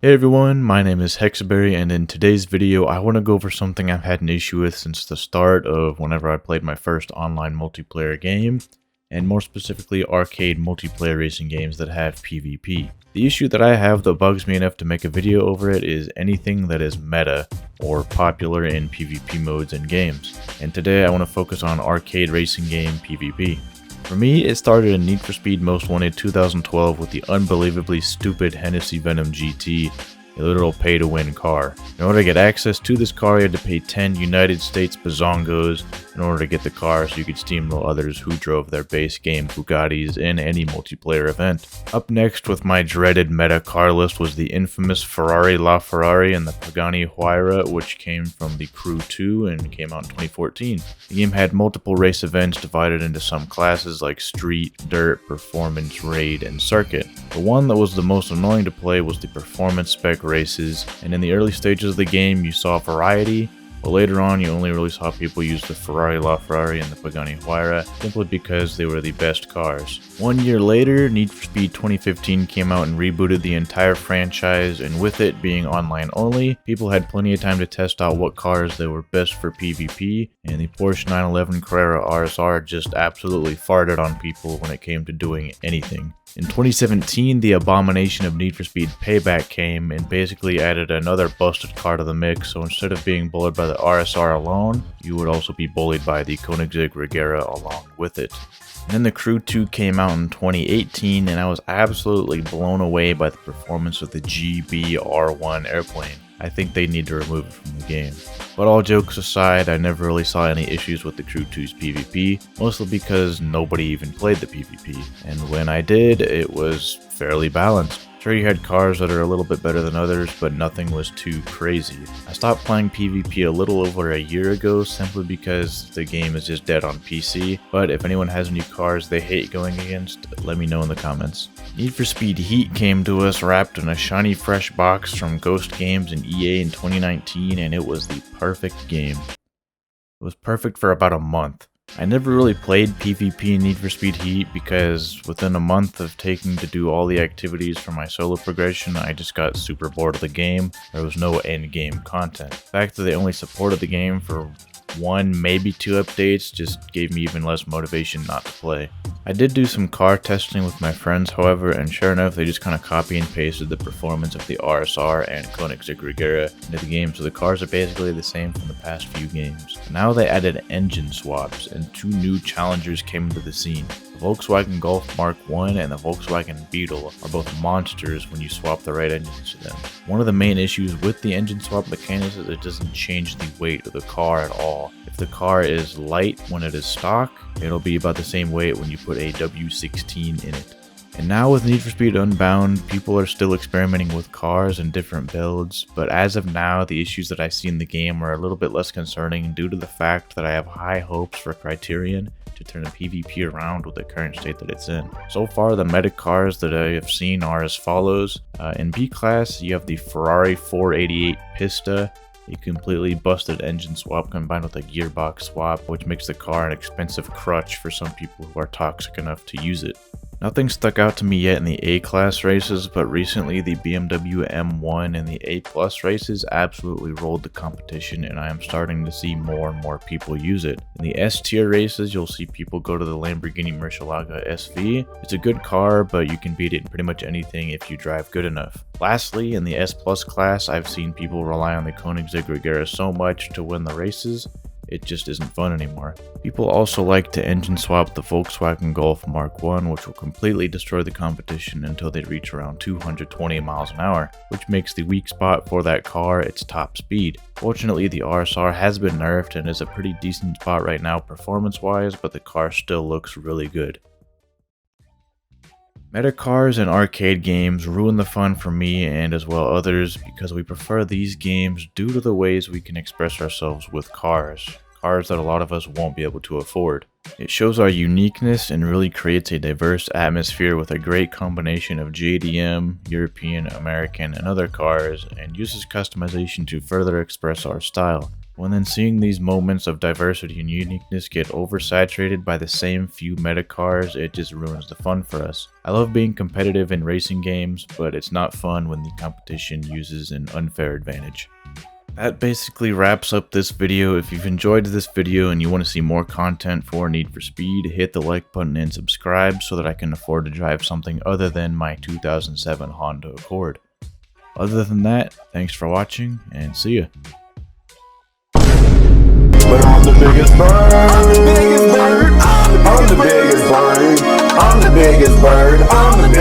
Hey everyone, my name is Hexaberry, and in today's video I want to go over something I've had an issue with since the start of whenever I played my first online multiplayer game, and more specifically arcade multiplayer racing games that have PvP. The issue that I have that bugs me enough to make a video over it is anything that is meta or popular in PvP modes in games, and today I want to focus on arcade racing game PvP. For me, it started in Need for Speed Most Wanted 2012 with the unbelievably stupid Hennessy Venom GT, a literal pay-to-win car. In order to get access to this car, you had to pay 10 United States bazongos in order to get the car so you could steamroll others who drove their base game Bugattis in any multiplayer event. Up next with my dreaded meta car list was the infamous Ferrari LaFerrari and the Pagani Huayra, which came from the Crew 2 and came out in 2014. The game had multiple race events divided into some classes like Street, Dirt, Performance, Raid, and Circuit. The one that was the most annoying to play was the Performance Spec races, and in the early stages of the game you saw variety, but later on you only really saw people use the Ferrari LaFerrari and the Pagani Huayra simply because they were the best cars. 1 year later, Need for Speed 2015 came out and rebooted the entire franchise, and with it being online only, people had plenty of time to test out what cars they were best for PvP, and the Porsche 911 Carrera RSR just absolutely farted on people when it came to doing anything. In 2017, the abomination of Need for Speed Payback came and basically added another busted car to the mix, so instead of being bullied by the RSR alone, you would also be bullied by the Koenigsegg Regera along with it. And then the Crew 2 came out in 2018, and I was absolutely blown away by the performance of the GBR1 airplane. I think they need to remove it from the game. But all jokes aside, I never really saw any issues with the Crew 2's PvP, mostly because nobody even played the PvP, and when I did, it was fairly balanced. Sure, you had cars that are a little bit better than others, but nothing was too crazy. I stopped playing PvP a little over a year ago simply because the game is just dead on PC, but if anyone has any cars they hate going against, let me know in the comments. Need for Speed Heat came to us wrapped in a shiny fresh box from Ghost Games and EA in 2019, and it was the perfect game. It was perfect for about a month. I never really played PvP in Need for Speed Heat because within a month of taking to do all the activities for my solo progression, I just got super bored of the game. There was no end game content. The fact that they only supported the game for 1, maybe 2 updates just gave me even less motivation not to play. I did do some car testing with my friends, however, and sure enough, they just kind of copy and pasted the performance of the RSR and Koenigsegg Regera into the game, so the cars are basically the same from the past few games. Now they added engine swaps, and 2 new challengers came into the scene. The Volkswagen Golf Mark I and the Volkswagen Beetle are both monsters when you swap the right engines to them. One of the main issues with the engine swap mechanics is it doesn't change the weight of the car at all. If the car is light when it is stock, it'll be about the same weight when you put a W16 in it. And now with Need for Speed Unbound, people are still experimenting with cars and different builds, but as of now, the issues that I see in the game are a little bit less concerning due to the fact that I have high hopes for Criterion to turn the PvP around with the current state that it's in. So far, the meta cars that I have seen are as follows. In B class, you have the Ferrari 488 Pista, a completely busted engine swap combined with a gearbox swap, which makes the car an expensive crutch for some people who are toxic enough to use it. Nothing stuck out to me yet in the A-class races, but recently the BMW M1 and the A-plus races absolutely rolled the competition, and I am starting to see more and more people use it. In the S-tier races, you'll see people go to the Lamborghini Murcielago SV. It's a good car, but you can beat it in pretty much anything if you drive good enough. Lastly, in the S-plus class, I've seen people rely on the Koenigsegg Regera so much to win the races, it just isn't fun anymore. People also like to engine swap the Volkswagen Golf Mark I, which will completely destroy the competition until they reach around 220 miles an hour, which makes the weak spot for that car its top speed. Fortunately, the RSR has been nerfed and is a pretty decent spot right now performance-wise, but the car still looks really good. Meta cars and arcade games ruin the fun for me and as well others because we prefer these games due to the ways we can express ourselves with cars that a lot of us won't be able to afford. It shows our uniqueness and really creates a diverse atmosphere with a great combination of JDM, European, American, and other cars, and uses customization to further express our style. When then seeing these moments of diversity and uniqueness get oversaturated by the same few meta cars, it just ruins the fun for us. I love being competitive in racing games, but it's not fun when the competition uses an unfair advantage. That basically wraps up this video. If you've enjoyed this video and you want to see more content for Need for Speed, hit the like button and subscribe so that I can afford to drive something other than my 2007 Honda Accord. Other than that, thanks for watching and see ya. But I'm the biggest bird. I'm the biggest bird. I'm the biggest bird. I'm the biggest bird. I'm the